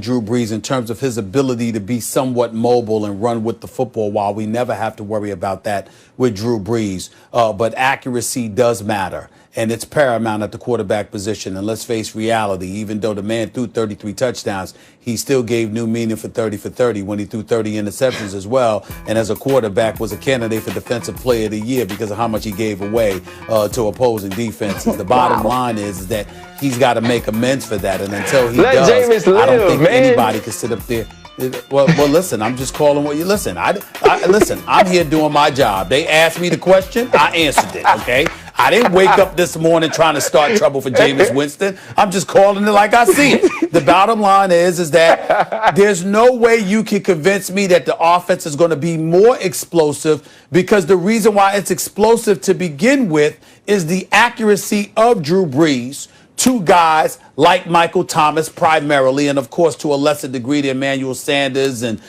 Drew Brees in terms of his ability to be somewhat mobile and run with the football. While we never have to worry about that with Drew Brees, but accuracy does matter. And it's paramount at the quarterback position. And let's face reality, even though the man threw 33 touchdowns, he still gave new meaning for 30 for 30 when he threw 30 interceptions as well. And as a quarterback was a candidate for Defensive Player of the Year because of how much he gave away to opposing defenses. The bottom line is that he's got to make amends for that. And until he does, Jameis I don't live, think man. anybody can sit up there. Well, listen, I'm just calling what you listen. Listen, I'm here doing my job. They asked me the question, I answered it, okay? I didn't wake up this morning trying to start trouble for Jameis Winston. I'm just calling it like I see it. The bottom line is that there's no way you can convince me that the offense is going to be more explosive, because the reason why it's explosive to begin with is the accuracy of Drew Brees to guys like Michael Thomas primarily, and of course to a lesser degree the Emmanuel Sanders and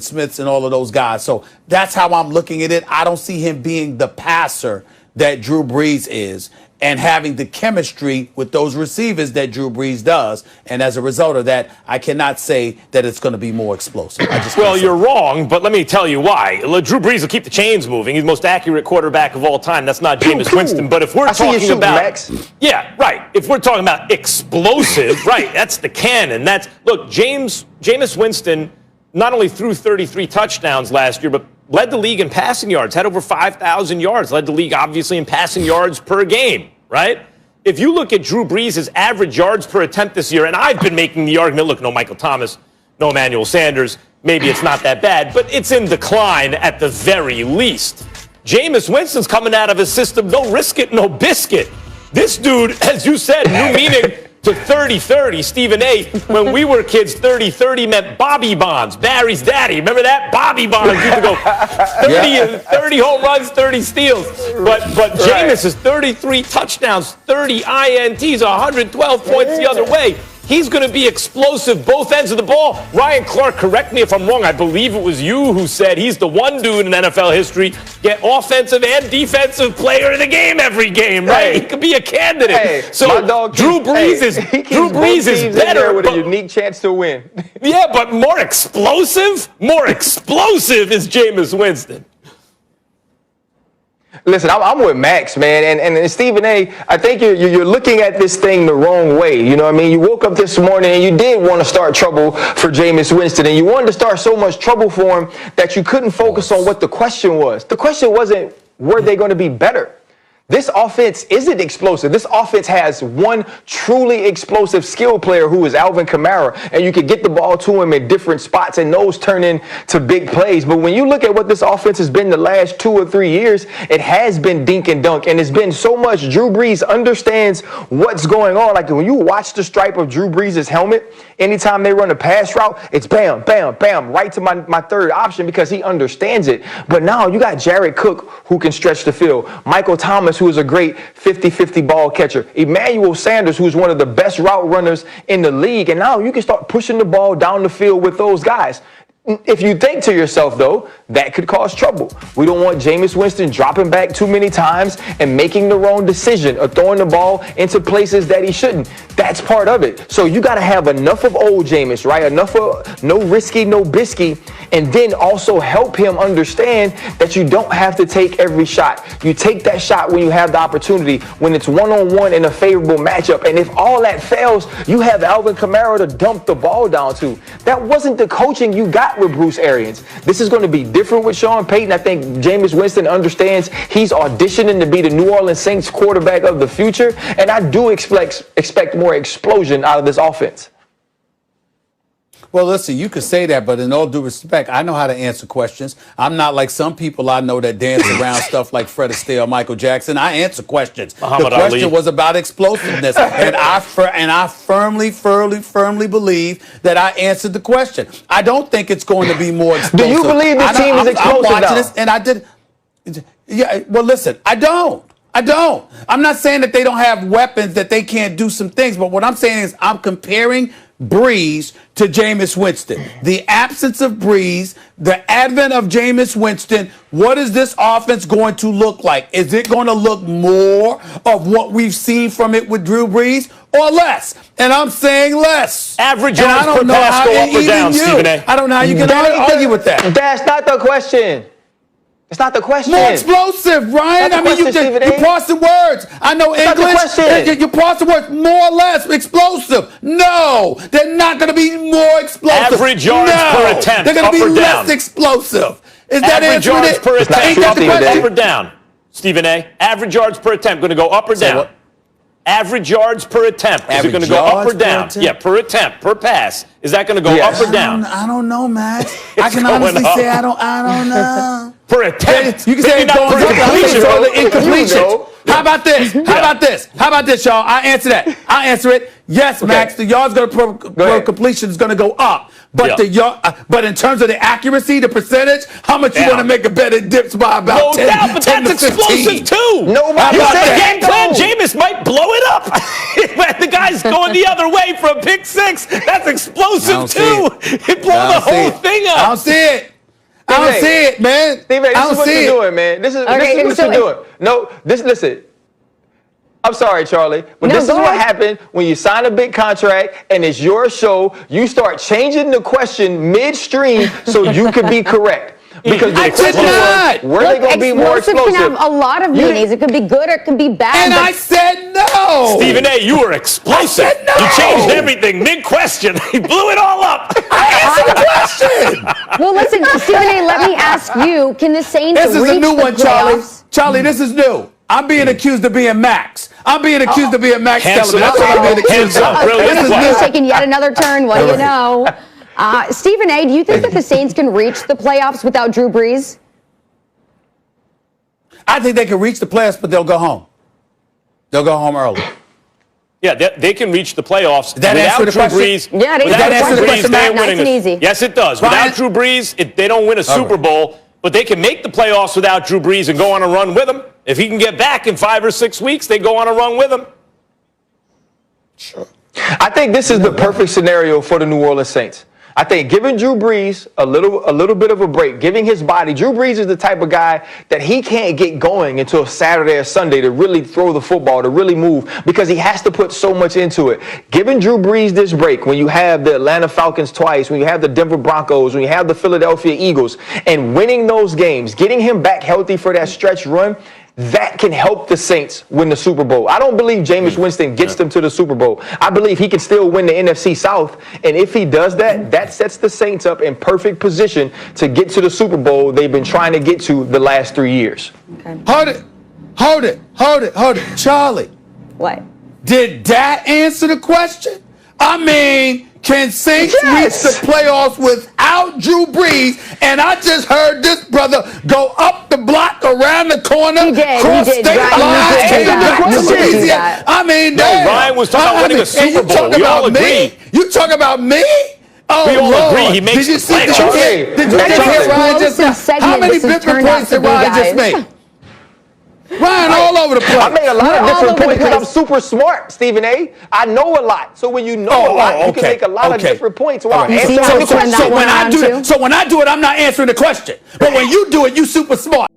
Smiths and all of those guys. So that's how I'm looking at it. I don't see him being the passer that Drew Brees is and having the chemistry with those receivers that Drew Brees does. And as a result of that, I cannot say that it's going to be more explosive. Well, you're wrong, but let me tell you why. Drew Brees will keep the chains moving. He's the most accurate quarterback of all time. That's not Jameis Winston. But if we're talking about Max. Yeah, right. If we're talking about explosive, right, that's the cannon. Look, Jameis Winston not only threw 33 touchdowns last year, but led the league in passing yards, had over 5,000 yards, led the league, obviously, in passing yards per game, right? If you look at Drew Brees' average yards per attempt this year, and I've been making the argument, look, no Michael Thomas, no Emmanuel Sanders, maybe it's not that bad, but it's in decline at the very least. Jameis Winston's coming out of his system, no risk it, no biscuit. This dude, as you said, new meaning to 30-30. Stephen A., when we were kids, 30-30 meant Bobby Bonds, Barry's daddy. Remember that? Bobby Bonds used to go 30 home runs, 30 steals. But Jameis is 33 touchdowns, 30 INTs, 112 points the other way. He's going to be explosive both ends of the ball. Ryan Clark, correct me if I'm wrong. I believe it was you who said he's the one dude in NFL history get offensive and defensive player of the game every game, right? Hey. He could be a candidate. Hey, so Drew Brees is better with a unique chance to win. Yeah, but more explosive is Jameis Winston. Listen, I'm with Max, man, and Stephen A., I think you're looking at this thing the wrong way. You know what I mean? You woke up this morning and you did want to start trouble for Jameis Winston, and you wanted to start so much trouble for him that you couldn't focus on what the question was. The question wasn't, were they going to be better? This offense isn't explosive. This offense has one truly explosive skill player who is Alvin Kamara, and you could get the ball to him in different spots, and those turn into big plays. But when you look at what this offense has been the last 2 or 3 years, it has been dink and dunk, and it's been so much Drew Brees understands what's going on. Like when you watch the stripe of Drew Brees' helmet, anytime they run a pass route, it's bam, bam, bam, right to my third option because he understands it. But now you got Jared Cook who can stretch the field, Michael Thomas, who is a great 50-50 ball catcher, Emmanuel Sanders, who's one of the best route runners in the league, and now you can start pushing the ball down the field with those guys. If you think to yourself, though, that could cause trouble. We don't want Jameis Winston dropping back too many times and making the wrong decision or throwing the ball into places that he shouldn't. That's part of it. So you got to have enough of old Jameis, right? Enough of no risky, no bisky, and then also help him understand that you don't have to take every shot. You take that shot when you have the opportunity, when it's one-on-one in a favorable matchup. And if all that fails, you have Alvin Kamara to dump the ball down to. That wasn't the coaching you got with Bruce Arians. This is going to be different with Sean Payton. I think Jameis Winston understands he's auditioning to be the New Orleans Saints quarterback of the future, and I do expect more explosion out of this offense. Well, listen, you could say that, but in all due respect, I know how to answer questions. I'm not like some people I know that dance around stuff like Fred Astaire or Michael Jackson. I answer questions. Muhammad the question Ali. was about explosiveness, and I firmly believe that I answered the question. I don't think it's going to be more explosive. Do you believe this team is explosive I'm watching now? this, and I did. Yeah, well, listen, I don't. I'm not saying that they don't have weapons, that they can't do some things, but what I'm saying is I'm comparing Brees to Jameis Winston. The absence of Brees, the advent of Jameis Winston, what is this offense going to look like? Is it going to look more of what we've seen from it with Drew Brees or less? And I'm saying less. Average yards per pass go up or down, Stephen A. I don't know how you can argue with that. That's not the question. It's not the question. More explosive, Ryan. I mean, you're parsing words. I know English. You're parsing words. More or less explosive. No, they're not going to be more explosive. Average yards per attempt. They're going to be less down. explosive. Is that average yards per attempt up or down? Stephen A. Average yards per attempt going to go up or down? What? Average yards per attempt. Is it going to go up or down? Yeah, per attempt, per pass. Is that going to go up or down? I don't know, Max. I can honestly say I don't know. Per attempt. You can say it's going to incompletion. How about this? How about this, y'all? I'll answer it. Yes, Max, the yards per completion is going to go up. But but in terms of the accuracy, the percentage, how much you want to make a bet it dips by about 10, down, but 10 that's to 15. explosive too. Nobody said game plan. Jameis might blow it up. The guy's going the other way for a pick six. That's explosive too. It blow the whole thing up. I don't see it. I don't see it, man. Steve, this is what you're doing, man. This is what you're doing. No, listen. I'm sorry, Charlie, but this is what happened when you sign a big contract and it's your show. You start changing the question midstream so you can be correct. Because the question was, were they going to be more explosive? Can have a lot of meanings. It could be good or it could be bad. And I said no. Stephen A., you were explosive. I said no. You changed everything mid-question. He blew it all up. I answered the question. Well, listen, Stephen A., let me ask you, can the Saints This is reach a new the one, Charlie. playoffs? Charlie, this is new. I'm being accused of being Max. I'm being accused of being Max Handsome. Kellerman. That's what I'm being accused of. Brilliant. This is Taking yet another turn. What do you know? Stephen A., do you think that the Saints can reach the playoffs without Drew Brees? I think they can reach the playoffs, but they'll go home. They'll go home early. Yeah, they can reach the playoffs That without answer the Drew question? Brees. Yeah, it is. Without That answer Drew the Brees, question, they're Matt. Nice winning. and easy. Yes, it does. Without Drew Brees, they don't win a Super Bowl, but they can make the playoffs without Drew Brees and go on a run with him. If he can get back in 5 or 6 weeks, they go on a run with him. Sure. I think this is the perfect scenario for the New Orleans Saints. I think giving Drew Brees a little bit of a break, giving his body. Drew Brees is the type of guy that he can't get going until Saturday or Sunday to really throw the football, to really move, because he has to put so much into it. Giving Drew Brees this break when you have the Atlanta Falcons twice, when you have the Denver Broncos, when you have the Philadelphia Eagles, and winning those games, getting him back healthy for that stretch run, that can help the Saints win the Super Bowl. I don't believe Jameis Winston gets them to the Super Bowl. I believe he can still win the NFC South. And if he does that, that sets the Saints up in perfect position to get to the Super Bowl they've been trying to get to the last 3 years. Okay. Hold it. Charlie. What? Did that answer the question? I mean, can Saints reach the playoffs without Drew Brees? And I just heard this brother go up the block, around the corner, cross state lines, came back to Louisiana. I mean, Ryan was talking about winning a Super Bowl. We all agree. You talk about me? Oh, we all Lord. agree he makes the playoffs. Did you hear Ryan just say? How many different points did Ryan just make? Ryan all over the place. I made a lot of different points because I'm super smart, Stephen A. I know a lot. So when you know a lot, you can make a lot of different points. Wow. So when I do it, I'm not answering the question. But when you do it, you super smart.